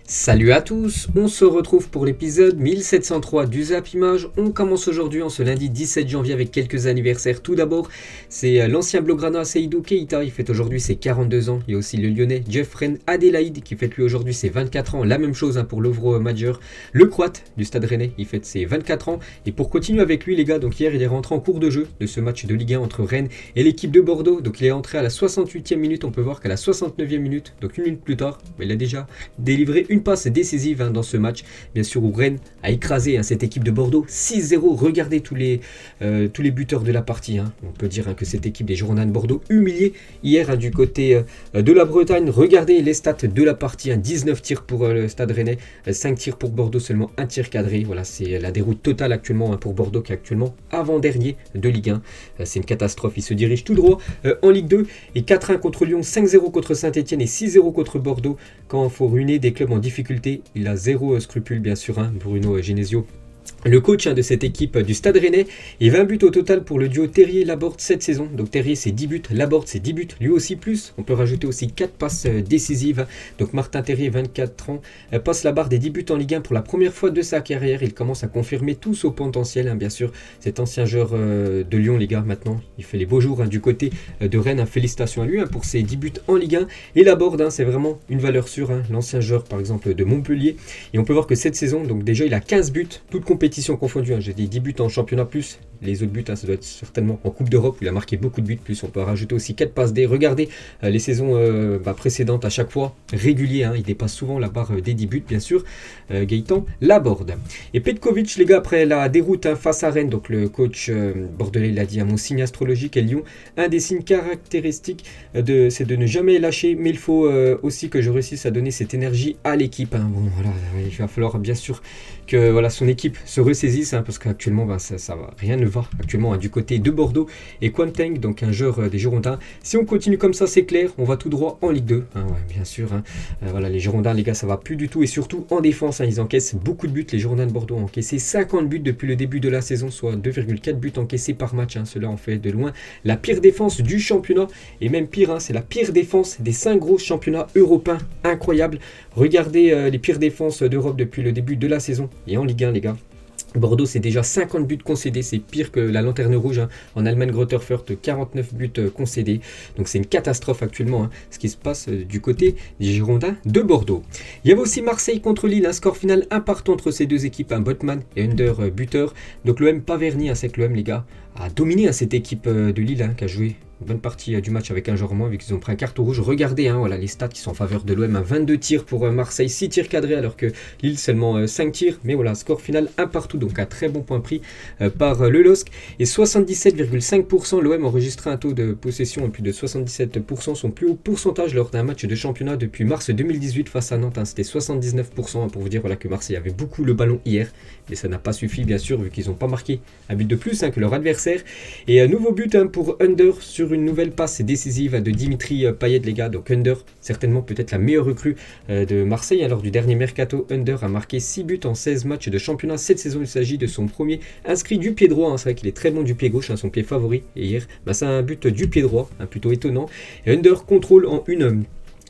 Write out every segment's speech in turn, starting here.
Salut à tous, on se retrouve pour l'épisode 1703 du Zap Image. On commence aujourd'hui en ce lundi 17 janvier avec quelques anniversaires. Tout d'abord, c'est l'ancien Blaugrana Seydou Keita, il fête aujourd'hui ses 42 ans. Il y a aussi le Lyonnais Jeffren Adelaide qui fête lui aujourd'hui ses 24 ans. La même chose pour l'Ovro Major. Le Croate du Stade Rennais, il fête ses 24 ans. Et pour continuer avec lui les gars, donc hier il est rentré en cours de jeu de ce match de Ligue 1 entre Rennes et l'équipe de Bordeaux. Donc il est entré à la 68e minute, on peut voir qu'à la 69e minute, donc une minute plus tard, il a déjà délivré une passe décisive dans ce match, bien sûr, où Rennes a écrasé cette équipe de Bordeaux 6-0. Regardez tous les buteurs de la partie. On peut dire que cette équipe des Girondins de Bordeaux humiliée hier du côté de la Bretagne. Regardez les stats de la partie. 19 tirs pour le Stade Rennais, 5 tirs pour Bordeaux, seulement un tir cadré. Voilà, c'est la déroute totale actuellement pour Bordeaux qui est actuellement avant-dernier de Ligue 1. C'est une catastrophe. Il se dirige tout droit en Ligue 2 et 4-1 contre Lyon, 5-0 contre Saint-Etienne et 6-0 contre Bordeaux. Quand il faut ruiner des clubs en difficulté, il a zéro scrupule bien sûr, Bruno Genesio, le coach de cette équipe du Stade Rennais. Et 20 buts au total pour le duo Terrier-Laborde cette saison. Donc Terrier c'est 10 buts, Laborde c'est 10 buts, lui aussi plus. On peut rajouter aussi 4 passes décisives. Donc Martin Terrier, 24 ans, passe la barre des 10 buts en Ligue 1 pour la première fois de sa carrière. Il commence à confirmer tout son potentiel, bien sûr. Cet ancien joueur de Lyon, les gars, maintenant, il fait les beaux jours du côté de Rennes. Félicitations à lui pour ses 10 buts en Ligue 1. Et Laborde, c'est vraiment une valeur sûre. L'ancien joueur, par exemple, de Montpellier. Et on peut voir que cette saison, donc déjà, il a 15 buts, toute compétition confondue. J'ai dit 10 buts en championnat plus les autres buts, ça doit être certainement en Coupe d'Europe où il a marqué beaucoup de buts, plus on peut rajouter aussi 4 passes D. Regardez les saisons précédentes, à chaque fois régulier, il dépasse souvent la barre des 10 buts bien sûr. Gaëtan Laborde. Et Petkovic les gars, après la déroute face à Rennes, donc le coach bordelais l'a dit, mon signe astrologique est Lyon. Un des signes caractéristiques c'est de ne jamais lâcher, mais il faut aussi que je réussisse à donner cette énergie à l'équipe. Bon voilà, il va falloir bien sûr que voilà, son équipe se ressaisisse, parce qu'actuellement ça va, rien ne va actuellement du côté de Bordeaux. Et Quanteng, donc un joueur des Girondins, si on continue comme ça, c'est clair, on va tout droit en Ligue 2, ouais, bien sûr. Voilà, les Girondins les gars, ça va plus du tout, et surtout en défense, ils encaissent beaucoup de buts. Les Girondins de Bordeaux ont encaissé 50 buts depuis le début de la saison, soit 2,4 buts encaissés par match. Cela en fait de loin la pire défense du championnat, et même pire, c'est la pire défense des 5 gros championnats européens. Incroyable. Regardez les pires défenses d'Europe depuis le début de la saison, et en Ligue 1 les gars, Bordeaux, c'est déjà 50 buts concédés, c'est pire que la Lanterne Rouge en Allemagne, Greuther Fürth, 49 buts concédés. Donc c'est une catastrophe actuellement ce qui se passe du côté des Girondins de Bordeaux. Il y avait aussi Marseille contre Lille, un score final impartant entre ces deux équipes, Botman et Under buteur. Donc l'OM pas verni, c'est que l'OM les gars a dominé cette équipe de Lille qui a joué une bonne partie du match avec un joueur moins vu qu'ils ont pris un carton rouge. Regardez voilà, les stats qui sont en faveur de l'OM. 22 tirs pour Marseille, 6 tirs cadrés alors que Lille seulement 5 tirs. Mais voilà, score final un partout, donc un très bon point pris par le LOSC. Et 77,5%, l'OM enregistré un taux de possession et plus de 77%, son plus haut pourcentage lors d'un match de championnat depuis mars 2018 face à Nantes. C'était 79%, pour vous dire voilà, que Marseille avait beaucoup le ballon hier. Mais ça n'a pas suffi bien sûr vu qu'ils n'ont pas marqué un but de plus que leur adversaire. Et nouveau but pour Under sur une nouvelle passe décisive de Dimitri Payet les gars. Donc Under, certainement peut-être la meilleure recrue de Marseille. Lors du dernier mercato, Under a marqué 6 buts en 16 matchs de championnat cette saison. Il s'agit de son premier inscrit du pied droit. C'est vrai qu'il est très bon du pied gauche, son pied favori. Et hier, c'est un but du pied droit, plutôt étonnant. Et Under contrôle en une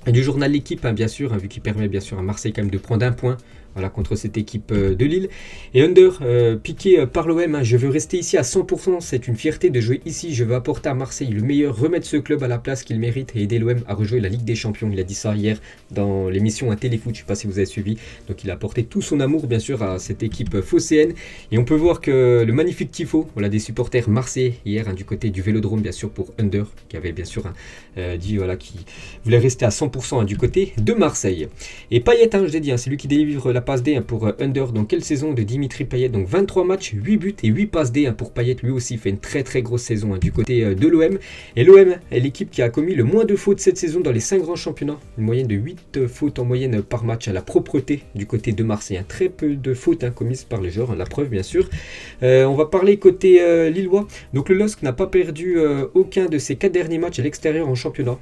du journal L'équipe, bien sûr, vu qu'il permet bien sûr à Marseille quand même de prendre un point. Voilà, contre cette équipe de Lille. Et Under, piqué par l'OM, je veux rester ici à 100%, c'est une fierté de jouer ici, je veux apporter à Marseille le meilleur, remettre ce club à la place qu'il mérite et aider l'OM à rejouer la Ligue des Champions. Il a dit ça hier dans l'émission Téléfoot, je ne sais pas si vous avez suivi. Donc il a apporté tout son amour bien sûr à cette équipe phocéenne. Et on peut voir que le magnifique tifo des supporters marseillais hier du côté du Vélodrome bien sûr pour Under, qui avait bien sûr dit voilà, qui voulait rester à 100% du côté de Marseille. Et Payet, je l'ai dit, c'est lui qui délivre la passe D pour Under. Donc quelle saison de Dimitri Payet, donc 23 matchs, 8 buts et 8 passes D pour Payet. Lui aussi fait une très très grosse saison du côté de l'OM. Et l'OM est l'équipe qui a commis le moins de fautes cette saison dans les 5 grands championnats. Une moyenne de 8 fautes en moyenne par match. À la propreté du côté de Marseille. Très peu de fautes commises par les joueurs, la preuve bien sûr. On va parler côté lillois. Donc le LOSC n'a pas perdu aucun de ses 4 derniers matchs à l'extérieur en championnat.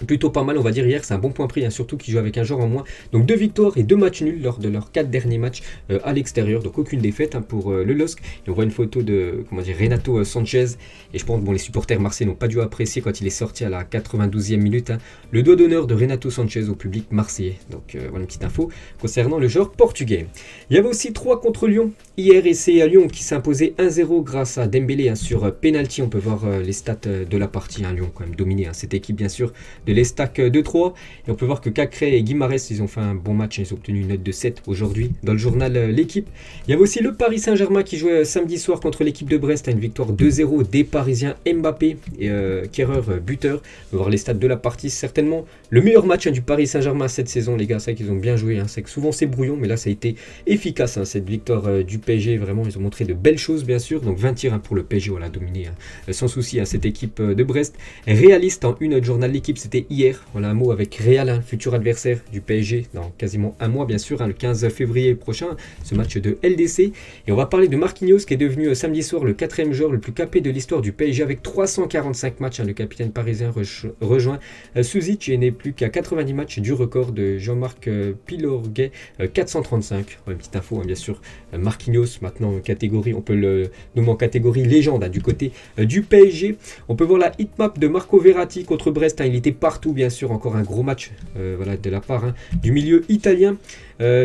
plutôt pas mal, on va dire. Hier, c'est un bon point pris, surtout qu'ils jouent avec un joueur en moins. Donc 2 victoires et 2 matchs nuls lors de leurs 4 derniers matchs à l'extérieur. Donc aucune défaite pour le LOSC. Et on voit une photo de Renato Sanchez. Et je pense que les supporters marseillais n'ont pas dû apprécier quand il est sorti à la 92e minute. Le doigt d'honneur de Renato Sanchez au public marseillais. Donc voilà une petite info concernant le joueur portugais. Il y avait aussi 3 contre Lyon hier, et c'est à Lyon qui s'est imposé 1-0 grâce à Dembélé sur penalty. On peut voir les stats de la partie. Lyon quand même dominé cette équipe, bien sûr, de l'Estac 2-3. Et on peut voir que Cacré et Guimarães, ils ont fait un bon match. Ils ont obtenu une note de 7 aujourd'hui dans le journal L'équipe. Il y avait aussi le Paris Saint-Germain qui jouait samedi soir contre l'équipe de Brest à une victoire 2-0 des Parisiens. Mbappé et Kerrer buteur. On va voir les stats de la partie. Certainement le meilleur match du Paris Saint-Germain cette saison, les gars. C'est qu'ils ont bien joué. C'est que souvent c'est brouillon, mais là ça a été efficace. Cette victoire du PSG, vraiment, ils ont montré de belles choses, bien sûr. Donc 20 tirs pour le PSG, voilà, dominé sans souci cette équipe de Brest. Réaliste en une, notre journal L'équipe, c'était hier. Voilà un mot avec Real, futur adversaire du PSG dans quasiment un mois, bien sûr, le 15 février prochain, ce match de LDC. Et on va parler de Marquinhos qui est devenu samedi soir le 4e joueur le plus capé de l'histoire du PSG avec 345 matchs. Le capitaine parisien rejoint Suzic et n'est plus qu'à 90 matchs du record de Jean-Marc Pilorguet, 435. Une petite info, bien sûr. Marquinhos, maintenant en catégorie, on peut le nommer en catégorie légende du côté du PSG. On peut voir la hitmap de Marco Verratti contre Brest. Il était partout, bien sûr. Encore un gros match voilà, de la part du milieu italien.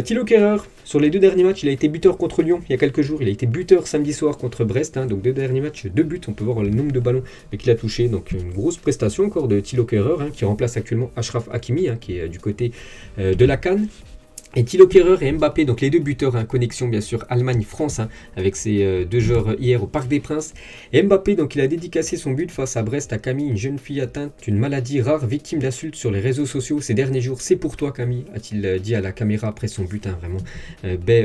Thilo Kehrer, sur les 2 derniers matchs, il a été buteur contre Lyon il y a quelques jours. Il a été buteur samedi soir contre Brest. Donc 2 derniers matchs, 2 buts. On peut voir le nombre de ballons qu'il a touché. Donc une grosse prestation encore de Thilo Kehrer qui remplace actuellement Achraf Hakimi qui est du côté de la CAN. Et Thilo Kehrer et Mbappé, donc les 2 buteurs, connexion bien sûr Allemagne-France, avec ces 2 joueurs hier au Parc des Princes. Et Mbappé, donc il a dédicacé son but face à Brest à Camille, une jeune fille atteinte d'une maladie rare, victime d'insultes sur les réseaux sociaux ces derniers jours. C'est pour toi Camille, a-t-il dit à la caméra après son but, vraiment.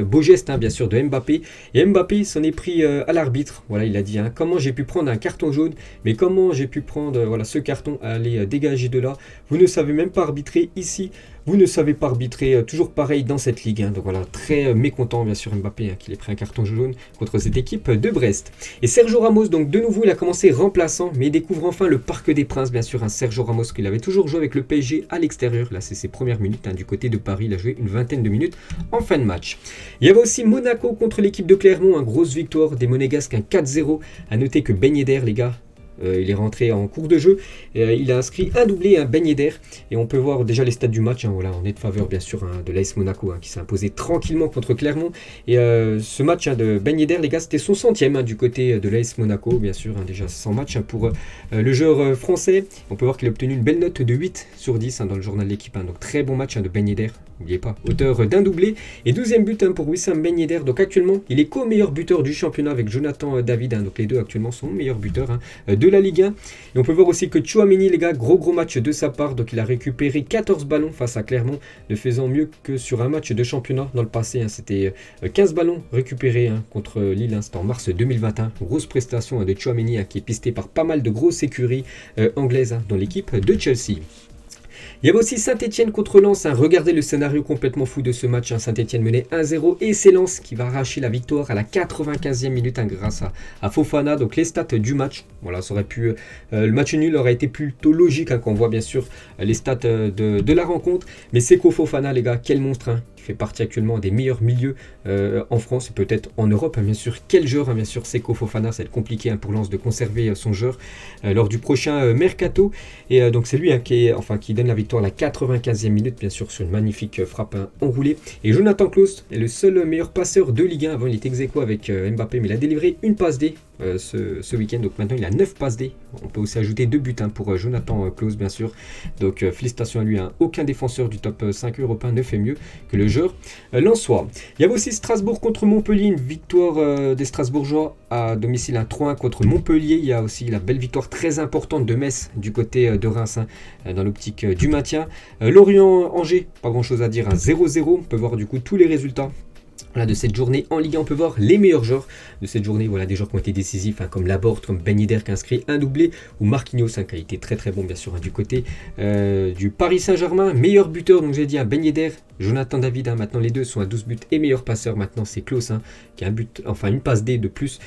Beau geste bien sûr de Mbappé. Et Mbappé s'en est pris à l'arbitre. Voilà, il a dit comment j'ai pu prendre un carton jaune, mais comment j'ai pu prendre ce carton à aller dégager de là. Vous ne savez même pas arbitrer ici. Vous ne savez pas arbitrer, toujours pareil dans cette ligue. Donc voilà, très mécontent bien sûr Mbappé qu'il ait pris un carton jaune contre cette équipe de Brest. Et Sergio Ramos, donc de nouveau il a commencé remplaçant, mais il découvre enfin le Parc des Princes, bien sûr. Sergio Ramos qu'il avait toujours joué avec le PSG à l'extérieur. Là c'est ses premières minutes du côté de Paris. Il a joué une vingtaine de minutes en fin de match. Il y avait aussi Monaco contre l'équipe de Clermont, grosse victoire des Monégasques, 4-0. A noter que Ben Yedder, les gars, il est rentré en cours de jeu, il a inscrit un doublé, Ben Yedder, et on peut voir déjà les stats du match. Voilà, on est de faveur bien sûr de l'AS Monaco qui s'est imposé tranquillement contre Clermont. Et ce match de Ben Yedder, les gars, c'était son 100e du côté de l'AS Monaco, bien sûr, déjà 100 matchs pour le joueur français. On peut voir qu'il a obtenu une belle note de 8 sur 10 dans le journal L'équipe. Donc très bon match de Ben Yedder, n'oubliez pas, auteur d'un doublé. Et 12e but pour Wissam Ben Yedder. Donc actuellement, il est co-meilleur buteur du championnat avec Jonathan David. Donc les deux actuellement sont meilleurs buteurs de la Ligue 1. Et on peut voir aussi que Tchouaméni, les gars, gros match de sa part. Donc il a récupéré 14 ballons face à Clermont, ne faisant mieux que sur un match de championnat dans le passé. C'était 15 ballons récupérés contre Lille. C'était en mars 2021. Grosse prestation de Tchouaméni qui est pisté par pas mal de grosses écuries anglaises dans l'équipe de Chelsea. Il y avait aussi Saint-Etienne contre Lens. Regardez le scénario complètement fou de ce match. Saint-Etienne menait 1-0 et c'est Lens qui va arracher la victoire à la 95e minute grâce à Fofana. Donc les stats du match, voilà, ça aurait pu, le match nul aurait été plutôt logique quand on voit bien sûr les stats de la rencontre. Mais Seko Fofana, les gars, quel monstre qui fait partie actuellement des meilleurs milieux en France et peut-être en Europe. Bien sûr, quel joueur, bien sûr, Seko Fofana. Ça va être compliqué pour Lens de conserver son joueur lors du prochain mercato. Et donc c'est lui qui donne la victoire à la 95e minute, bien sûr, sur une magnifique frappe enroulée. Et Jonathan Klaus est le seul meilleur passeur de Ligue 1. Avant, il était ex-aequo avec Mbappé, mais il a délivré une passe D ce week-end. Donc maintenant, il a 9 passes D. On peut aussi ajouter 2 buts pour Jonathan Klaus, bien sûr. Donc félicitations à lui. Aucun défenseur du top 5 européen ne fait mieux que le joueur lensois. Il y avait aussi Strasbourg contre Montpellier, une victoire des Strasbourgeois à domicile, 3-1 contre Montpellier. Il y a aussi la belle victoire très importante de Metz du côté de Reims dans l'optique du maintien. Lorient-Angers, pas grand chose à dire, 0-0. On peut voir du coup tous les résultats de cette journée en Ligue 1. On peut voir les meilleurs joueurs de cette journée. Voilà, des joueurs qui ont été décisifs comme Laborde, comme Ben Yedder qui a inscrit un doublé, ou Marquinhos qui a été très bon bien sûr du côté du Paris Saint-Germain. Meilleur buteur, donc j'ai dit Ben Yedder Jonathan David, maintenant les deux sont à 12 buts et meilleur passeur. Maintenant c'est Klose qui a un but, enfin une passe D de plus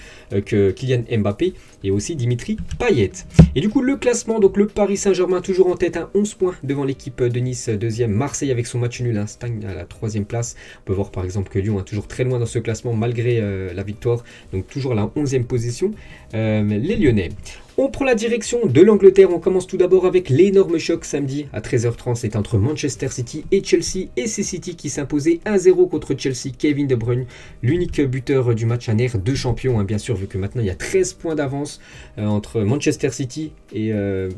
que Kylian Mbappé, et aussi Dimitri Payet. Et du coup le classement, donc le Paris Saint-Germain toujours en tête, 11 points devant l'équipe de Nice, deuxième. Marseille avec son match nul stagne à la 3e place. On peut voir par exemple que Lyon est toujours très loin dans ce classement malgré la victoire, donc toujours à la 11e position, les Lyonnais. On prend la direction de l'Angleterre. On commence tout d'abord avec l'énorme choc samedi à 13h30. C'est entre Manchester City et Chelsea. Et c'est City qui s'imposait 1-0 contre Chelsea. Kevin De Bruyne, l'unique buteur du match, un air de champion, bien sûr, vu que maintenant il y a 13 points d'avance entre Manchester City et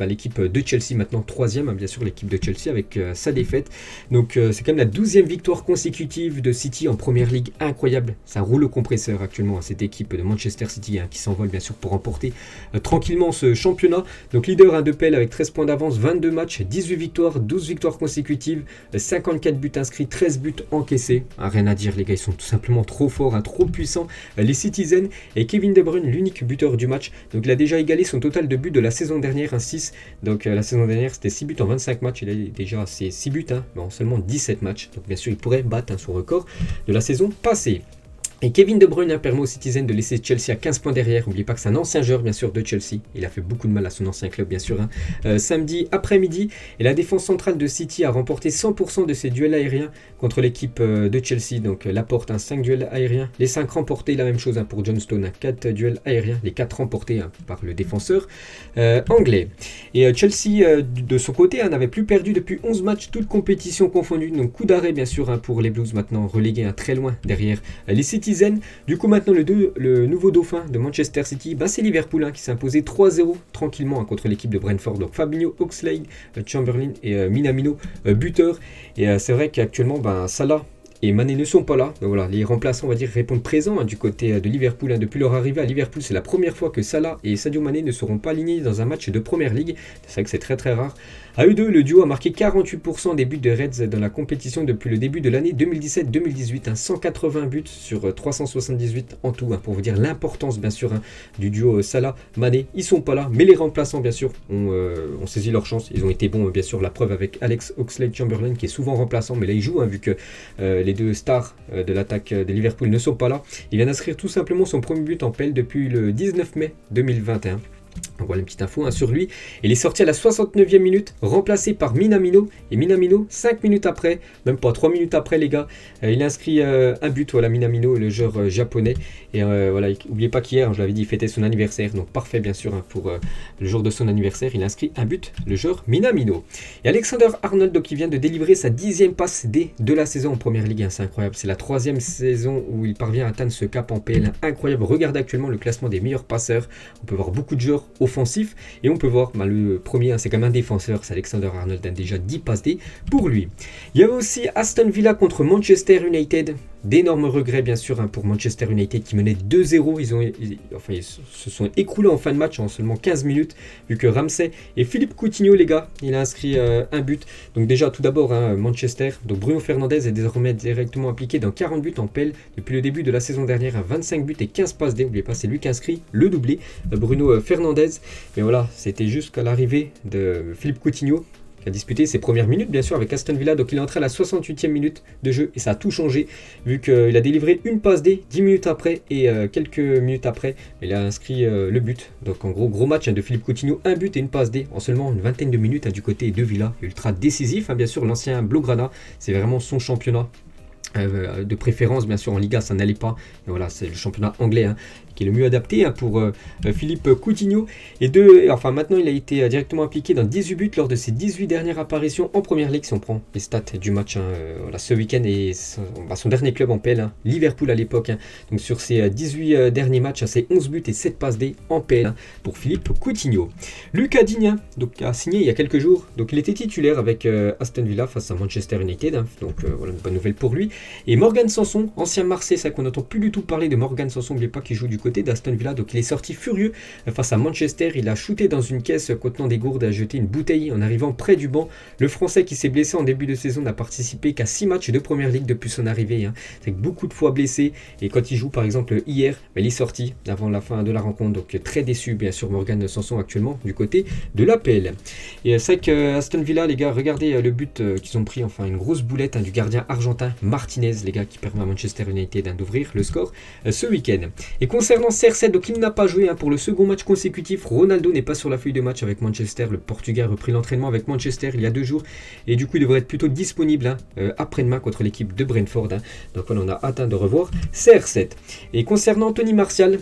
l'équipe de Chelsea, maintenant 3e, bien sûr, l'équipe de Chelsea avec sa défaite. Donc c'est quand même la 12e victoire consécutive de City en Première Ligue. Incroyable. Ça roule le compresseur actuellement, cette équipe de Manchester City qui s'envole bien sûr pour remporter tranquillement ce championnat. Donc leader de Pelle avec 13 points d'avance, 22 matchs, 18 victoires, 12 victoires consécutives, 54 buts inscrits, 13 buts encaissés. Rien à dire les gars, ils sont tout simplement trop forts, trop puissants. Les Citizens, et Kevin De Bruyne, l'unique buteur du match. Donc il a déjà égalé son total de buts de la saison dernière, 6. Donc la saison dernière c'était 6 buts en 25 matchs, il a déjà ses 6 buts mais en seulement 17 matchs. Donc bien sûr il pourrait battre son record de la saison passée. Et Kevin De Bruyne permet aux Citizens de laisser Chelsea à 15 points derrière. N'oubliez pas que c'est un ancien joueur, bien sûr, de Chelsea. Il a fait beaucoup de mal à son ancien club, bien sûr. Samedi après-midi, et la défense centrale de City a remporté 100% de ses duels aériens contre l'équipe de Chelsea. Donc Laporte, 5 duels aériens. Les 5 remportés, la même chose pour John Stone. 4 duels aériens. Les 4 remportés par le défenseur anglais. Et Chelsea, de son côté, n'avait plus perdu depuis 11 matchs, toutes compétitions confondues. Donc coup d'arrêt, bien sûr, pour les Blues, maintenant relégués très loin derrière les Citizens. Du coup maintenant le nouveau dauphin de Manchester City, c'est Liverpool qui s'est imposé 3-0 tranquillement contre l'équipe de Brentford. Donc Fabinho, Oxlade, Chamberlain et Minamino buteur. Et c'est vrai qu'actuellement Salah et Mané ne sont pas là. Donc voilà, les remplaçants, on va dire, répondent présents du côté de Liverpool. Depuis leur arrivée à Liverpool, c'est la première fois que Salah et Sadio Mané ne seront pas alignés dans un match de Première Ligue. C'est vrai que c'est très très rare. À eux deux, le duo a marqué 48% des buts de Reds dans la compétition depuis le début de l'année 2017-2018. 180 buts sur 378 en tout. Pour vous dire l'importance, bien sûr, du duo Salah-Mané. Ils sont pas là, mais les remplaçants, bien sûr, ont saisi leur chance. Ils ont été bons, bien sûr, la preuve avec Alex Oxlade-Chamberlain, qui est souvent remplaçant, mais là il joue, vu que les deux stars de l'attaque de Liverpool ne sont pas là. Il vient d'inscrire tout simplement son premier but en pelle depuis le 19 mai 2021. Donc voilà une petite info sur lui. Il est sorti à la 69e minute, remplacé par Minamino. Et Minamino, 5 minutes après, même pas 3 minutes après les gars, il a inscrit un but. Voilà, Minamino, le joueur japonais. Et voilà, n'oubliez pas qu'hier, je l'avais dit, il fêtait son anniversaire. Donc parfait bien sûr pour le jour de son anniversaire. Il a inscrit un but, le joueur Minamino. Et Alexander Arnold, donc, qui vient de délivrer sa 10e passe D de la saison en Première Ligue. C'est incroyable, c'est la 3e saison où il parvient à atteindre ce cap en PL. Incroyable, regardez actuellement le classement des meilleurs passeurs. On peut voir beaucoup de joueurs offensif, et on peut voir le premier, c'est comme un défenseur, c'est Alexander Arnold, déjà 10 passes D pour lui. Il y avait aussi Aston Villa contre Manchester United. D'énormes regrets bien sûr pour Manchester United qui menait 2-0. Ils se sont écroulés en fin de match en seulement 15 minutes, vu que Ramsey et Philippe Coutinho, les gars, il a inscrit un but. Donc déjà tout d'abord Manchester, donc Bruno Fernandes est désormais directement impliqué dans 40 buts en pelle depuis le début de la saison dernière, 25 buts et 15 passes D. N'oubliez pas, c'est lui qui a inscrit le doublé, Bruno Fernandes. Mais voilà, c'était jusqu'à l'arrivée de Philippe Coutinho, qui a disputé ses premières minutes bien sûr avec Aston Villa. Donc il est entré à la 68e minute de jeu et ça a tout changé, vu qu'il a délivré une passe D 10 minutes après, et quelques minutes après il a inscrit le but. Donc en gros match de Philippe Coutinho, un but et une passe D en seulement une vingtaine de minutes du côté de Villa. Ultra décisif bien sûr, l'ancien Blaugrana, c'est vraiment son championnat. De préférence bien sûr en Liga ça n'allait pas, et voilà, c'est le championnat anglais qui est le mieux adapté pour Philippe Coutinho. Et maintenant il a été directement impliqué dans 18 buts lors de ses 18 dernières apparitions en Première Ligue, si on prend les stats du match ce week-end, et son dernier club en PL, Liverpool à l'époque. Donc sur ses 18 derniers matchs, c'est 11 buts et 7 passes D en PL pour Philippe Coutinho. Lucas Digne donc a signé il y a quelques jours, donc il était titulaire avec Aston Villa face à Manchester United, donc voilà une bonne nouvelle pour lui. Et Morgan Sanson, ancien Marseille, c'est vrai qu'on n'entend plus du tout parler de Morgan Sanson, n'oubliez pas qu'il joue du côté d'Aston Villa. Donc il est sorti furieux face à Manchester. Il a shooté dans une caisse contenant des gourdes, a jeté une bouteille en arrivant près du banc. Le Français qui s'est blessé en début de saison n'a participé qu'à 6 matchs de Première Ligue depuis son arrivée. C'est beaucoup de fois blessé. Et quand il joue par exemple hier, il est sorti avant la fin de la rencontre. Donc très déçu bien sûr Morgan Sanson actuellement du côté de l'APL. Et c'est vrai que Aston Villa, les gars, regardez le but qu'ils ont pris, enfin une grosse boulette du gardien argentin Martinez, les gars, qui permet à Manchester United d'ouvrir le score ce week-end. Et concernant CR7, donc il n'a pas joué pour le second match consécutif. Ronaldo n'est pas sur la feuille de match avec Manchester. Le Portugais a repris l'entraînement avec Manchester il y a 2 jours et du coup il devrait être plutôt disponible après-demain contre l'équipe de Brentford. Donc voilà, on a hâte de revoir CR7. Et concernant Anthony Martial,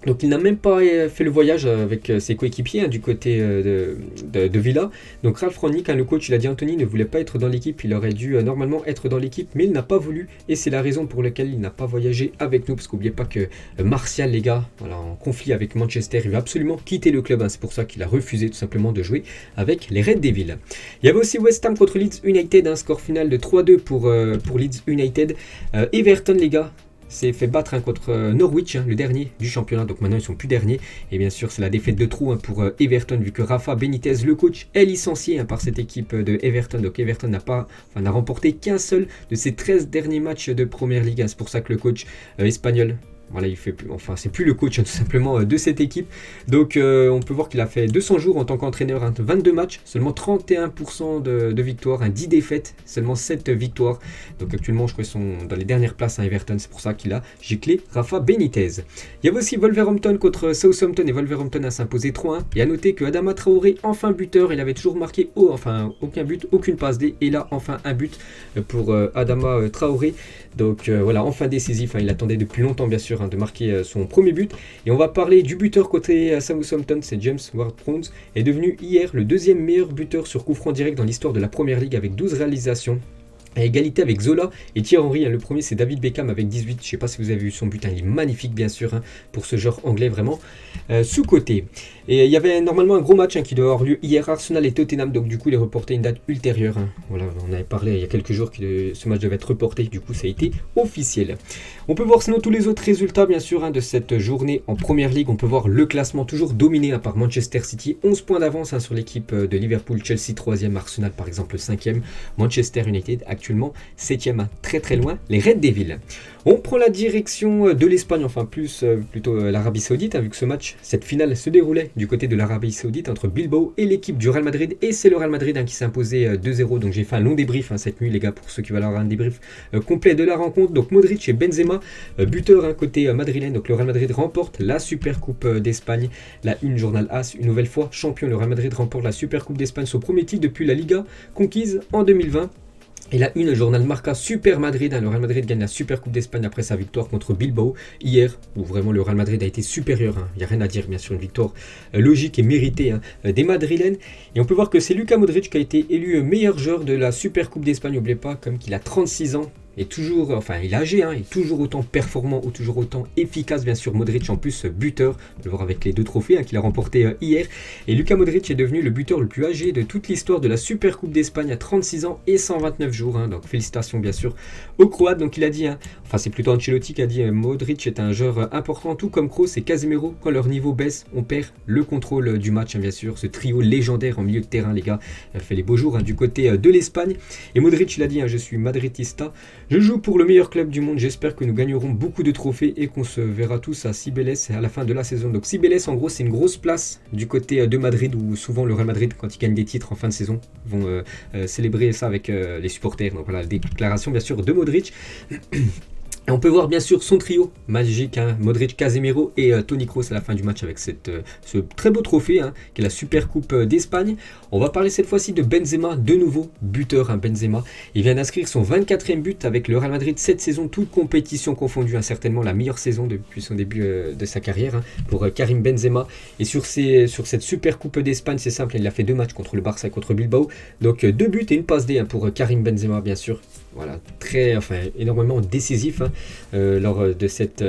donc il n'a même pas fait le voyage avec ses coéquipiers du côté de Villa. Donc Ralph Rangnick, le coach, il a dit Anthony ne voulait pas être dans l'équipe. Il aurait dû normalement être dans l'équipe, mais il n'a pas voulu. Et c'est la raison pour laquelle il n'a pas voyagé avec nous. Parce qu'oubliez pas que Martial, les gars, voilà, en conflit avec Manchester, il veut absolument quitter le club. C'est pour ça qu'il a refusé tout simplement de jouer avec les Red Devils. Il y avait aussi West Ham contre Leeds United, un score final de 3-2 pour Leeds United. Everton, les gars, s'est fait battre contre Norwich, le dernier du championnat. Donc maintenant ils sont plus derniers. Et bien sûr c'est la défaite de trou pour Everton, vu que Rafa Benitez, le coach, est licencié par cette équipe de Everton. Donc Everton n'a remporté qu'un seul de ses 13 derniers matchs de Première Ligue. C'est pour ça que le coach espagnol, voilà, il fait plus, enfin c'est plus le coach tout simplement de cette équipe. Donc on peut voir qu'il a fait 200 jours en tant qu'entraîneur, 22 matchs, seulement 31% de victoires, 10 défaites, seulement 7 victoires. Donc actuellement je crois qu'ils sont dans les dernières places Everton, c'est pour ça qu'il a giclé Rafa Benitez. Il y avait aussi Wolverhampton contre Southampton et Wolverhampton a s'imposé 3-1. Et à noter que Adama Traoré, enfin buteur, il avait toujours marqué aucun but, aucune passe D, et là enfin un but pour Adama Traoré. Donc voilà, enfin décisif, il attendait depuis longtemps bien sûr de marquer son premier but. Et on va parler du buteur côté Southampton, c'est James Ward-Prowse, est devenu hier le 2e meilleur buteur sur coup franc direct dans l'histoire de la Première Ligue avec 12 réalisations. À égalité avec Zola et Thierry Henry, le premier c'est David Beckham avec 18, je ne sais pas si vous avez vu son but, il est magnifique bien sûr pour ce genre anglais vraiment sous-côté. Et il y avait normalement un gros match qui doit avoir lieu hier, Arsenal et Tottenham, donc du coup il est reporté une date ultérieure. Voilà, on avait parlé il y a quelques jours que ce match devait être reporté, du coup ça a été officiel. On peut voir sinon tous les autres résultats bien sûr de cette journée en Première Ligue. On peut voir le classement toujours dominé par Manchester City, 11 points d'avance sur l'équipe de Liverpool, Chelsea 3e, Arsenal par exemple 5e, Manchester United actuellement 7e, très très loin, les Red Devils. On prend la direction de l'Espagne, enfin plutôt l'Arabie Saoudite, vu que ce match, cette finale se déroulait du côté de l'Arabie Saoudite entre Bilbao et l'équipe du Real Madrid. Et c'est le Real Madrid qui s'est imposé 2-0. Donc j'ai fait un long débrief cette nuit les gars, pour ceux qui veulent avoir un débrief complet de la rencontre. Donc Modric et Benzema, buteurs côté madrilène. Donc le Real Madrid remporte la Super Coupe d'Espagne. La une journal As, une nouvelle fois champion. Le Real Madrid remporte la Super Coupe d'Espagne, son premier titre depuis la Liga conquise en 2020. Et la une, le journal Marca, Super Madrid, le Real Madrid gagne la Super Coupe d'Espagne après sa victoire contre Bilbao hier, où vraiment le Real Madrid a été supérieur, il n'y a rien à dire, bien sûr, une victoire logique et méritée des Madrilènes. Et on peut voir que c'est Luka Modric qui a été élu meilleur joueur de la Super Coupe d'Espagne, n'oubliez pas, comme qu'il a 36 ans. Et toujours, il est âgé, et toujours autant performant, ou toujours autant efficace, bien sûr. Modric en plus buteur, on peut le voir avec les 2 trophées qu'il a remporté hier. Et Luka Modric est devenu le buteur le plus âgé de toute l'histoire de la Super Coupe d'Espagne à 36 ans et 129 jours. Donc félicitations bien sûr au Croate. Donc il a dit, c'est plutôt Ancelotti qui a dit Modric est un joueur important, tout comme Kroos et Casemiro. Quand leur niveau baisse, on perd le contrôle du match, bien sûr. Ce trio légendaire en milieu de terrain, les gars, fait les beaux jours du côté de l'Espagne. Et Modric, il a dit, je suis madridista. Je joue pour le meilleur club du monde, j'espère que nous gagnerons beaucoup de trophées et qu'on se verra tous à Cibeles à la fin de la saison. Donc Cibeles en gros c'est une grosse place du côté de Madrid où souvent le Real Madrid quand ils gagnent des titres en fin de saison vont célébrer ça avec les supporters. Donc voilà la déclaration bien sûr de Modric. Et on peut voir bien sûr son trio magique, Modric, Casemiro et Toni Kroos à la fin du match avec ce très beau trophée qui est la Super Coupe d'Espagne. On va parler cette fois-ci de Benzema, de nouveau buteur Benzema. Il vient d'inscrire son 24e but avec le Real Madrid cette saison, toute compétition confondue, certainement la meilleure saison depuis son début de sa carrière pour Karim Benzema. Et sur cette Super Coupe d'Espagne, c'est simple, il a fait 2 matchs contre le Barça et contre Bilbao. Donc 2 buts et une passe D pour Karim Benzema bien sûr. Voilà, énormément décisif lors de cette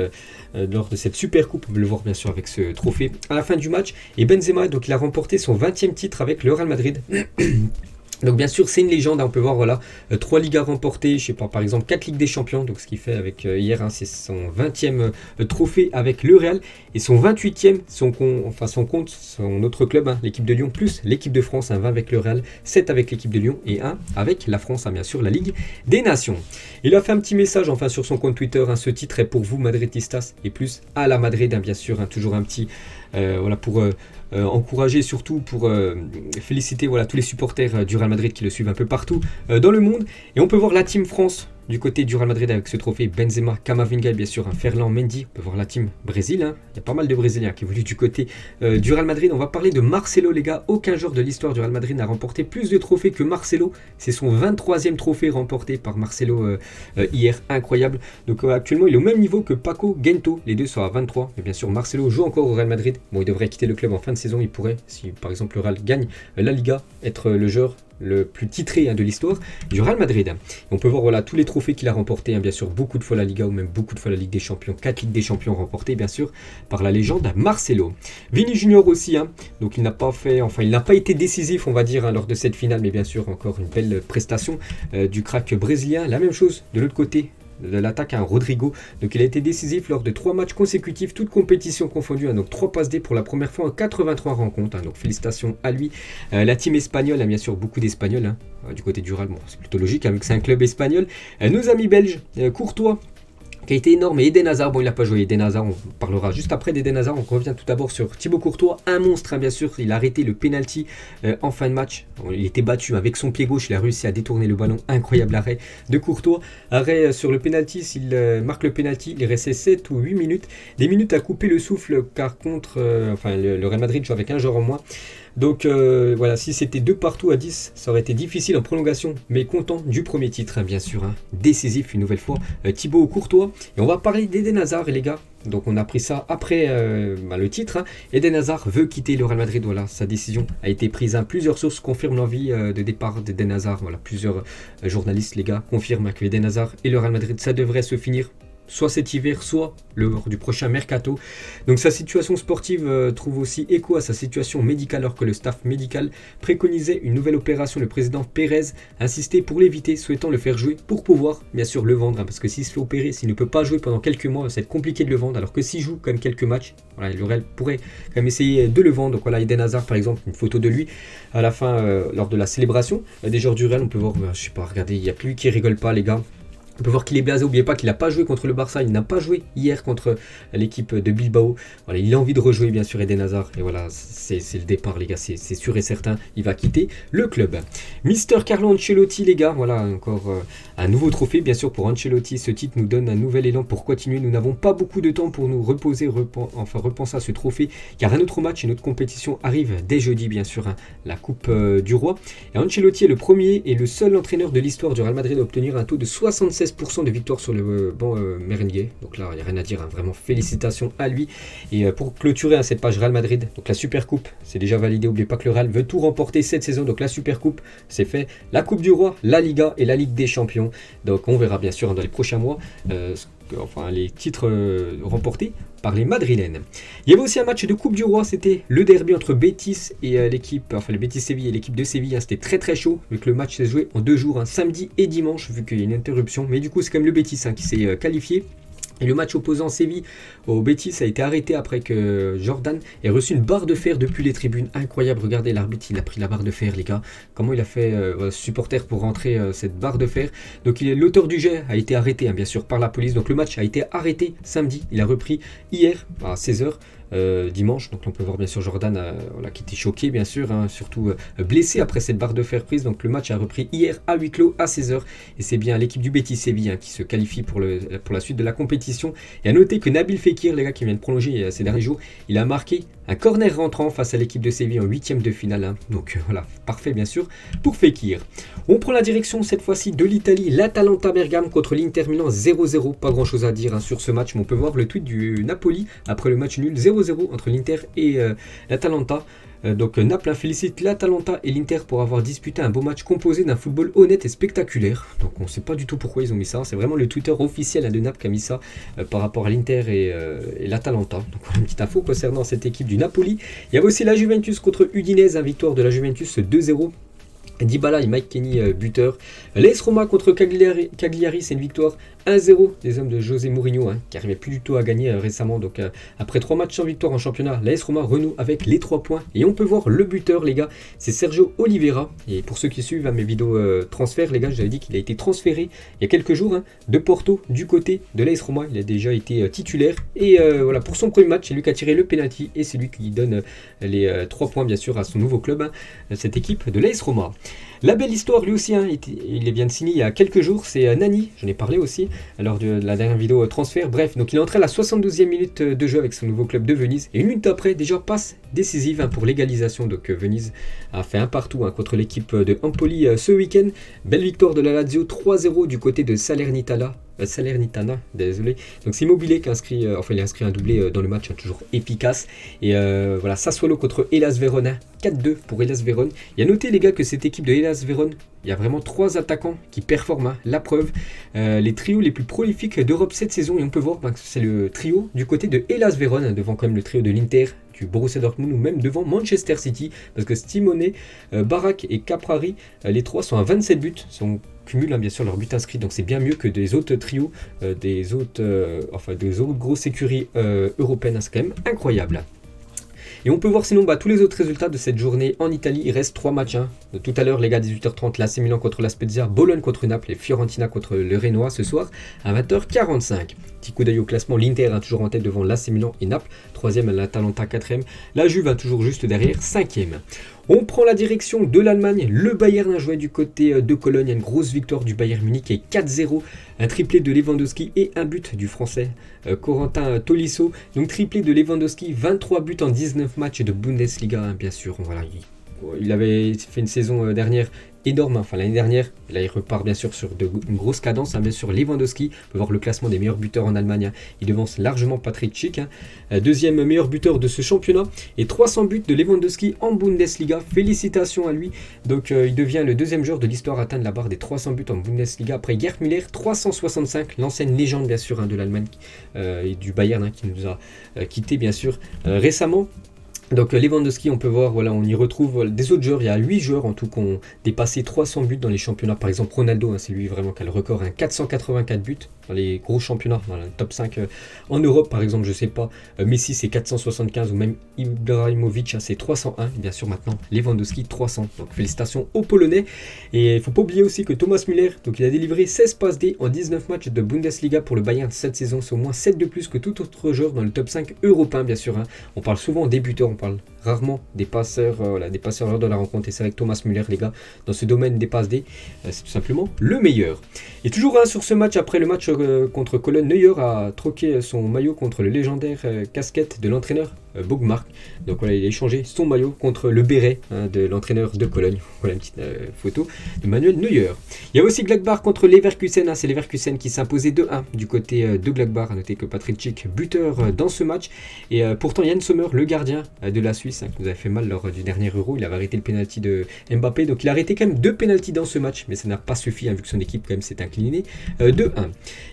Super Coupe. On peut le voir bien sûr avec ce trophée à la fin du match. Et Benzema, donc il a remporté son 20e titre avec le Real Madrid. Donc bien sûr c'est une légende, hein, on peut voir voilà 3 Ligas remportées, je sais pas par exemple 4 Ligues des Champions, donc ce qu'il fait avec hier, hein, c'est son 20e trophée avec le Real et son 28e, son compte, son autre club, hein, l'équipe de Lyon plus l'équipe de France, hein, 20 avec le Real, 7 avec l'équipe de Lyon et 1 avec la France, hein, bien sûr la Ligue des Nations. Il a fait un petit message enfin sur son compte Twitter, hein, ce titre est pour vous Madridistas et plus à la Madrid, hein, bien sûr, hein, toujours un petit voilà pour encourager, surtout pour féliciter voilà tous les supporters du Real Madrid qui le suivent un peu partout dans le monde. Et on peut voir la team France du côté du Real Madrid avec ce trophée, Benzema, Camavinga et bien sûr un Ferland Mendy. On peut voir la team Brésil, hein. Il y a pas mal de Brésiliens qui évoluent du côté du Real Madrid. On va parler de Marcelo les gars, aucun joueur de l'histoire du Real Madrid n'a remporté plus de trophées que Marcelo. C'est son 23e trophée remporté par Marcelo hier, incroyable. Donc actuellement il est au même niveau que Paco Gento, les deux sont à 23. Mais bien sûr Marcelo joue encore au Real Madrid. Bon, il devrait quitter le club en fin de saison, il pourrait, si par exemple le Real gagne la Liga, être le joueur le plus titré, hein, de l'histoire du Real Madrid. Et on peut voir voilà tous les trophées qu'il a remportés, hein, bien sûr beaucoup de fois la Liga ou même beaucoup de fois la Ligue des Champions, 4 Ligues des Champions remportées bien sûr par la légende Marcelo. Vini Junior aussi, hein, donc il n'a pas été décisif on va dire, hein, lors de cette finale, mais bien sûr encore une belle prestation du crack brésilien. La même chose de l'autre côté de l'attaque, à Rodrigo, donc il a été décisif lors de 3 matchs consécutifs, toutes compétitions confondues, hein, donc 3 passes D pour la première fois en 83 rencontres, hein, donc félicitations à lui. La team espagnole, hein, bien sûr beaucoup d'Espagnols, hein, du côté du Real, bon, c'est plutôt logique hein, vu que c'est un club espagnol. Nos amis belges, Courtois qui a été énorme, et Eden Hazard, bon il n'a pas joué, Eden Hazard, on parlera juste après d'Eden Hazard. On revient tout d'abord sur Thibaut Courtois, un monstre, hein, bien sûr, il a arrêté le penalty en fin de match, il était battu avec son pied gauche, il a réussi à détourner le ballon, incroyable arrêt de Courtois, arrêt sur le penalty, s'il marque le penalty, il restait 7 ou 8 minutes, des minutes à couper le souffle, car contre, le Real Madrid joue avec un joueur en moins. Donc voilà, si c'était 2 partout à 10, ça aurait été difficile en prolongation, mais content du premier titre, hein, bien sûr, hein, décisif une nouvelle fois, Thibaut Courtois. Et on va parler d'Eden Hazard, les gars. Donc on a pris ça après le titre, hein. Eden Hazard veut quitter le Real Madrid, voilà, sa décision a été prise, hein. Plusieurs sources confirment l'envie de départ d'Eden Hazard, voilà, plusieurs journalistes, les gars, confirment que Eden Hazard et le Real Madrid, ça devrait se finir soit cet hiver, soit lors du prochain mercato. Donc sa situation sportive trouve aussi écho à sa situation médicale, alors que le staff médical préconisait une nouvelle opération. Le président Pérez insistait pour l'éviter, souhaitant le faire jouer pour pouvoir bien sûr le vendre, hein, parce que s'il se fait opérer, s'il ne peut pas jouer pendant quelques mois, ça va être compliqué de le vendre, alors que s'il joue quand même quelques matchs, voilà, le Real pourrait quand même essayer de le vendre. Donc voilà, Eden Hazard par exemple, une photo de lui à la fin lors de la célébration des joueurs du Real. On peut voir, je sais pas, regardez, il n'y a plus qui rigole pas les gars. On peut voir qu'il est blasé, n'oubliez pas qu'il n'a pas joué contre le Barça, il n'a pas joué hier contre l'équipe de Bilbao. Voilà, il a envie de rejouer bien sûr Eden Hazard. Et voilà, c'est le départ les gars, c'est sûr et certain, il va quitter le club. Mister Carlo Ancelotti les gars, voilà encore un nouveau trophée bien sûr pour Ancelotti. Ce titre nous donne un nouvel élan pour continuer. Nous n'avons pas beaucoup de temps pour nous reposer, repenser à ce trophée, car un autre match et une autre compétition arrive dès jeudi bien sûr, hein, la Coupe du Roi. Et Ancelotti est le premier et le seul entraîneur de l'histoire du Real Madrid à obtenir un taux de 76% de victoire sur le banc merengue. Donc là, il n'y a rien à dire, hein, vraiment félicitations à lui. Et pour clôturer, hein, cette page Real Madrid, donc la Super Coupe, c'est déjà validé. N'oubliez pas que le Real veut tout remporter cette saison. Donc la Super Coupe, c'est fait. La Coupe du Roi, la Liga et la Ligue des Champions. Donc on verra bien sûr dans les prochains mois les titres remportés par les Madrilènes. Il y avait aussi un match de Coupe du Roi, c'était le derby entre Betis et le Betis Séville et l'équipe de Séville, hein. C'était très très chaud, vu que le match s'est joué en 2 jours, hein, samedi et dimanche, vu qu'il y a une interruption, mais du coup c'est quand même le Betis, hein, qui s'est qualifié. Et le match opposant Séville au Betis a été arrêté après que Jordan ait reçu une barre de fer depuis les tribunes. Incroyable, regardez l'arbitre, il a pris la barre de fer les gars. Comment il a fait supporter pour rentrer cette barre de fer. Donc l'auteur du jet a été arrêté, hein, bien sûr par la police. Donc le match a été arrêté samedi, il a repris hier à 16h. Dimanche, donc on peut voir bien sûr Jordan qui était choqué bien sûr, hein, surtout blessé après cette barre de fer prise. Donc le match a repris hier à huis clos à 16h et c'est bien l'équipe du Betis Séville, hein, qui se qualifie pour la suite de la compétition. Et à noter que Nabil Fekir, les gars, qui vient de prolonger ces derniers jours, il a marqué un corner rentrant face à l'équipe de Séville en 8e de finale, hein. Donc voilà, parfait bien sûr pour Fekir. On prend la direction cette fois-ci de l'Italie, l'Atalanta Bergame contre l'Inter Milan 0-0, pas grand chose à dire, hein, sur ce match, mais on peut voir le tweet du Napoli après le match nul 0-0 entre l'Inter et l'Atalanta. Donc Naples félicite l'Atalanta et l'Inter pour avoir disputé un beau match composé d'un football honnête et spectaculaire. Donc on ne sait pas du tout pourquoi ils ont mis ça, c'est vraiment le Twitter officiel, hein, de Naples qui a mis ça par rapport à l'Inter et l'Atalanta. Donc voilà une petite info concernant cette équipe du Napoli. Il y avait aussi la Juventus contre Udinese, victoire de la Juventus 2-0. Dybala et Mike Kenny buteur. L'AS Roma contre Cagliari, c'est une victoire 1-0 des hommes de José Mourinho, qui n'arrivait plus du tout à gagner récemment. Donc après 3 matchs sans victoire en championnat, l'AS Roma renoue avec les 3 points. Et on peut voir le buteur, les gars, c'est Sergio Oliveira. Et pour ceux qui suivent mes vidéos transferts, les gars, j'avais dit qu'il a été transféré il y a quelques jours de Porto du côté de l'AS Roma. Il a déjà été titulaire. Et voilà, pour son premier match, c'est lui qui a tiré le penalty. Et c'est lui qui donne les 3 points, bien sûr, à son nouveau club, cette équipe de l'AS Roma. La belle histoire, lui aussi, il vient de signer il y a quelques jours, c'est Nani, j'en ai parlé aussi lors de la dernière vidéo transfert. Bref, donc il est entré à la 72e minute de jeu avec son nouveau club de Venise. Et une minute après, déjà passe décisive pour l'égalisation. Donc Venise a fait un partout contre l'équipe de Empoli ce week-end. Belle victoire de la Lazio, 3-0 du côté de Salernitana, désolé. Donc c'est Immobilier qui a inscrit, il a inscrit un doublé dans le match, toujours efficace. Et voilà, Sassuolo contre Hellas Verona, 4-2 pour Hellas Verona. Il y a noté, les gars, que cette équipe de Hellas Verona, il y a vraiment 3 attaquants qui performent, la preuve. Les trios les plus prolifiques d'Europe cette saison, et on peut voir que c'est le trio du côté de Hellas Verona, devant quand même le trio de l'Inter, du Borussia Dortmund, ou même devant Manchester City, parce que Simone, Barak et Caprari, les 3 sont à 27 buts, cumulent bien sûr leurs buts inscrits, donc c'est bien mieux que des autres trios, des autres grosses écuries européennes, c'est quand même incroyable. Et on peut voir sinon tous les autres résultats de cette journée en Italie. Il reste 3 matchs. Tout à l'heure, les gars, 18h30, l'AC Milan contre la Spezia, Bologne contre Naples et Fiorentina contre le Renoir ce soir à 20h45. Petit coup d'œil au classement, l'Inter toujours en tête devant l'AC Milan et Naples, 3e, l'Atalanta 4e, la Juve toujours juste derrière, 5e. On prend la direction de l'Allemagne. Le Bayern a joué du côté de Cologne. Une grosse victoire du Bayern Munich et 4-0. Un triplé de Lewandowski et un but du français Corentin Tolisso. Donc triplé de Lewandowski, 23 buts en 19 matchs de Bundesliga, bien sûr. Voilà, il avait fait une saison dernière énorme, l'année dernière. Là, il repart bien sûr sur une grosse cadence. Bien sûr, Lewandowski, on peut voir le classement des meilleurs buteurs en Allemagne. Il devance largement Patrick Schick, deuxième meilleur buteur de ce championnat. Et 300 buts de Lewandowski en Bundesliga. Félicitations à lui. Donc, il devient le deuxième joueur de l'histoire à atteindre la barre des 300 buts en Bundesliga. Après Gerd Müller, 365, l'ancienne légende bien sûr de l'Allemagne et du Bayern qui nous a quitté bien sûr récemment. Donc Lewandowski, on peut voir, voilà, on y retrouve des autres joueurs. Il y a 8 joueurs en tout qui ont dépassé 300 buts dans les championnats. Par exemple Ronaldo, c'est lui vraiment qui a le record, 484 buts dans les gros championnats, dans le top 5 en Europe. Par exemple, je sais pas, Messi c'est 475 ou même Ibrahimovic c'est 301. Et bien sûr maintenant Lewandowski 300. Donc félicitations aux Polonais. Et il ne faut pas oublier aussi que Thomas Müller, donc il a délivré 16 passes D en 19 matchs de Bundesliga pour le Bayern cette saison. C'est au moins 7 de plus que tout autre joueur dans le top 5 européen, bien sûr. On parle souvent des buteurs, on parle rarement des passeurs, des passeurs lors de la rencontre. Et c'est avec Thomas Müller, les gars, dans ce domaine des passes D, c'est tout simplement le meilleur. Et toujours sur ce match, après le match contre Cologne, Neuer a troqué son maillot contre le légendaire casquette de l'entraîneur Bogmark. Donc voilà, il a échangé son maillot contre le béret de l'entraîneur de Cologne. Voilà une petite photo de Manuel Neuer. Il y a aussi Gladbach contre Leverkusen. C'est Leverkusen qui s'imposait 2-1 du côté de Gladbach. A noter que Patrick Schick, buteur dans ce match. Et pourtant Yann Sommer, le gardien de la Suisse, qui nous avait fait mal lors du dernier Euro, il avait arrêté le pénalty de Mbappé. Donc il a arrêté quand même 2 pénaltys dans ce match, mais ça n'a pas suffi vu que son équipe quand même s'est inclinée 2-1.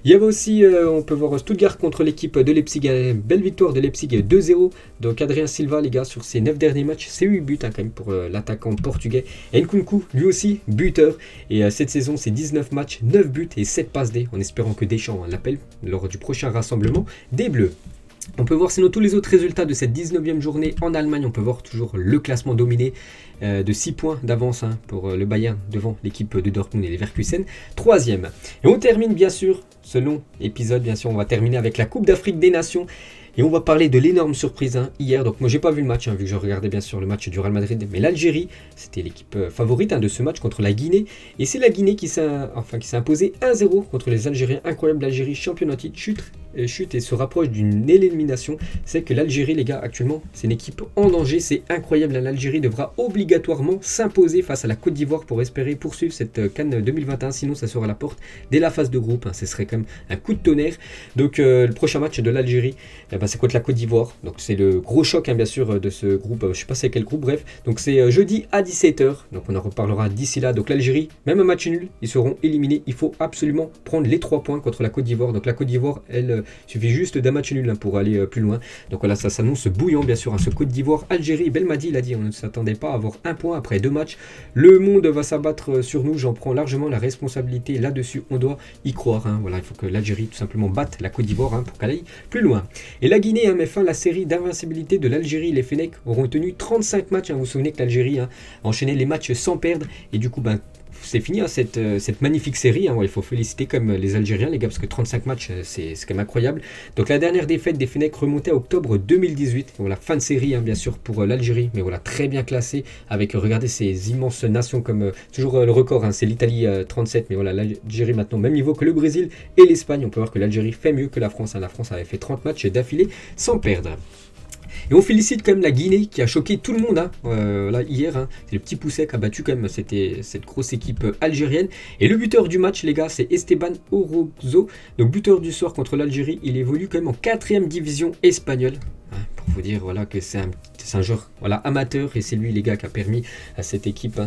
Il y avait aussi, on peut voir Stuttgart contre l'équipe de Leipzig. Belle victoire de Leipzig 2-0. Donc Adrien Silva, les gars, sur ses 9 derniers matchs, c'est 8 buts quand même pour l'attaquant portugais. Nkunku, lui aussi, buteur. Et cette saison, c'est 19 matchs, 9 buts et 7 passes D, en espérant que Deschamps l'appelle lors du prochain rassemblement des Bleus. On peut voir sinon tous les autres résultats de cette 19e journée en Allemagne. On peut voir toujours le classement dominé de 6 points d'avance pour le Bayern devant l'équipe de Dortmund et Leverkusen. 3e. Et on termine bien sûr, ce long épisode, bien sûr, on va terminer avec la Coupe d'Afrique des Nations. Et on va parler de l'énorme surprise hier. Donc moi j'ai pas vu le match, vu que je regardais bien sûr le match du Real Madrid. Mais l'Algérie, c'était l'équipe favorite de ce match contre la Guinée. Et c'est la Guinée qui s'est imposée 1-0 contre les Algériens. Incroyable, l'Algérie, championnat titre, chute et se rapproche d'une élimination. C'est que l'Algérie, les gars, actuellement, c'est une équipe en danger. C'est incroyable. L'Algérie devra obligatoirement s'imposer face à la Côte d'Ivoire pour espérer poursuivre cette CAN 2021. Sinon, ça sera à la porte dès la phase de groupe. Ce serait quand même un coup de tonnerre. Donc le prochain match de l'Algérie, c'est contre la Côte d'Ivoire. Donc c'est le gros choc bien sûr de ce groupe, je sais pas c'est quel groupe, bref. Donc c'est jeudi à 17h, donc on en reparlera d'ici là. Donc l'Algérie, même un match nul, ils seront éliminés. Il faut absolument prendre les 3 points contre la Côte d'Ivoire. Donc la Côte d'Ivoire, elle suffit juste d'un match nul pour aller plus loin. Donc voilà, ça s'annonce bouillant bien sûr, ce Côte d'Ivoire. Algérie, Belmadi il a dit, on ne s'attendait pas à avoir un point après 2 matchs. Le monde va s'abattre sur nous, j'en prends largement la responsabilité là-dessus, on doit y croire. Voilà, il faut que l'Algérie tout simplement batte la Côte d'Ivoire pour qu'elle aille plus loin. Et la Guinée met fin à la série d'invincibilité de l'Algérie. Les Fennecs auront tenu 35 matchs. Vous vous souvenez que l'Algérie a enchaîné les matchs sans perdre. Et du coup, c'est fini cette magnifique série. Il faut féliciter comme les Algériens, les gars, parce que 35 matchs, c'est quand même incroyable. Donc la dernière défaite des Fennecs remontait à octobre 2018. Voilà, fin de série, bien sûr, pour l'Algérie. Mais voilà, très bien classé avec, regardez, ces immenses nations comme toujours le record. C'est l'Italie 37. Mais voilà, l'Algérie maintenant, même niveau que le Brésil et l'Espagne. On peut voir que l'Algérie fait mieux que la France. La France avait fait 30 matchs d'affilée sans perdre. Et on félicite quand même la Guinée qui a choqué tout le monde là, hier. C'est le petit Poussek qui a battu quand même cette grosse équipe algérienne. Et le buteur du match, les gars, c'est Esteban Orozo. Donc buteur du soir contre l'Algérie. Il évolue quand même en 4e division espagnole. Pour vous dire voilà, que c'est un joueur amateur. Et c'est lui, les gars, qui a permis à cette équipe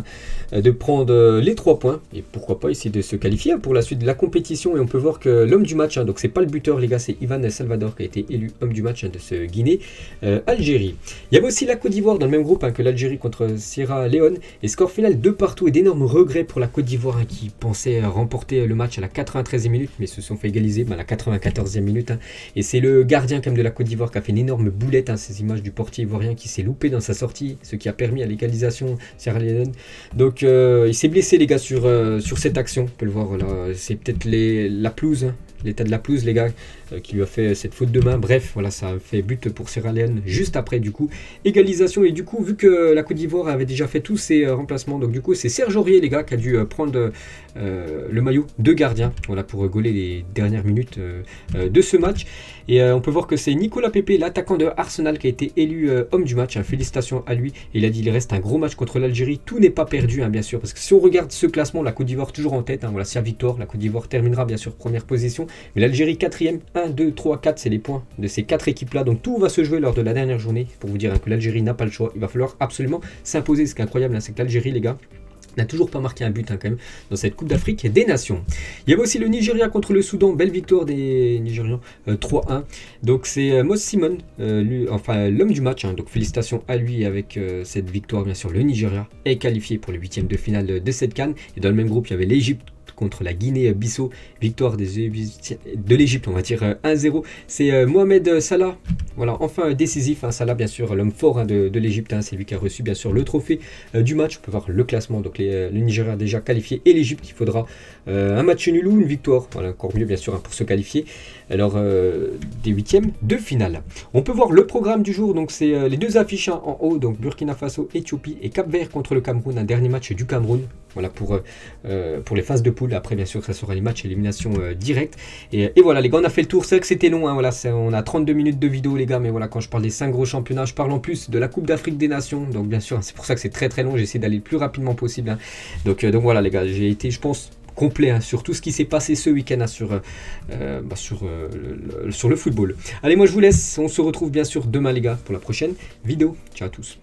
de prendre les 3 points. Et pourquoi pas essayer de se qualifier pour la suite de la compétition. Et on peut voir que l'homme du match, donc c'est pas le buteur, les gars, c'est Ivan Salvador qui a été élu homme du match de ce Guinée-Algérie. Il y avait aussi la Côte d'Ivoire dans le même groupe que l'Algérie contre Sierra Leone. Et score final 2 partout et d'énormes regrets pour la Côte d'Ivoire qui pensait remporter le match à la 93e minute. Mais se sont fait égaliser à la 94e minute. Et c'est le gardien quand même de la Côte d'Ivoire qui a fait une énorme boulette. Ces images du portier ivoirien qui s'est loupé dans sa sortie, ce qui a permis à l'égalisation Sierra Leone. Donc il s'est blessé, les gars, sur cette action. On peut le voir, voilà. C'est peut-être la pelouse, l'état de la pelouse, les gars, qui lui a fait cette faute de main. Bref, voilà, ça a fait but pour Sierra Leone juste après, du coup, égalisation. Et du coup, vu que la Côte d'Ivoire avait déjà fait tous ses remplacements, donc du coup, c'est Serge Aurier, les gars, qui a dû prendre le maillot de gardien, voilà, pour gauler les dernières minutes de ce match. Et on peut voir que c'est Nicolas Pepe, l'attaquant de Arsenal, qui a été élu homme du match. Félicitations à lui. Et il a dit il reste un gros match contre l'Algérie. Tout n'est pas perdu, bien sûr, parce que si on regarde ce classement, la Côte d'Ivoire toujours en tête. Voilà, 6 victoires. La Côte d'Ivoire terminera bien sûr première position. Mais l'Algérie 4e. 1, 2, 3, 4, c'est les points de ces 4 équipes-là. Donc tout va se jouer lors de la dernière journée. Pour vous dire que l'Algérie n'a pas le choix. Il va falloir absolument s'imposer. Ce qui est incroyable, c'est que l'Algérie, les gars, n'a toujours pas marqué un but quand même dans cette Coupe d'Afrique des Nations. Il y avait aussi le Nigeria contre le Soudan, belle victoire des Nigérians, 3-1. Donc c'est Mos Simon, l'homme du match, donc félicitations à lui avec cette victoire. Bien sûr, le Nigeria est qualifié pour les 8e de finale de cette CAN. Et dans le même groupe, il y avait l'Égypte contre la Guinée-Bissau, victoire de l'Égypte, on va dire 1-0. C'est Mohamed Salah, voilà, enfin décisif. Salah, bien sûr, l'homme fort de l'Égypte. C'est lui qui a reçu bien sûr le trophée du match. On peut voir le classement, donc le Nigeria déjà qualifié et l'Égypte, il faudra un match nul ou une victoire. Voilà, encore mieux bien sûr pour se qualifier. Alors des 8e de finale. On peut voir le programme du jour, donc c'est les 2 affiches en haut, donc Burkina Faso, Éthiopie et Cap-Vert contre le Cameroun, un dernier match du Cameroun. Voilà pour les phases de poule. Après, bien sûr, ça sera les matchs élimination directe. Et voilà, les gars, on a fait le tour. C'est vrai que c'était long. Voilà, on a 32 minutes de vidéo, les gars. Mais voilà, quand je parle des 5 gros championnats, je parle en plus de la Coupe d'Afrique des Nations. Donc, bien sûr, c'est pour ça que c'est très très long. J'essaie d'aller le plus rapidement possible. Donc voilà, les gars, j'ai été, je pense, complet sur tout ce qui s'est passé ce week-end sur le football. Allez, moi, je vous laisse. On se retrouve bien sûr demain, les gars, pour la prochaine vidéo. Ciao à tous.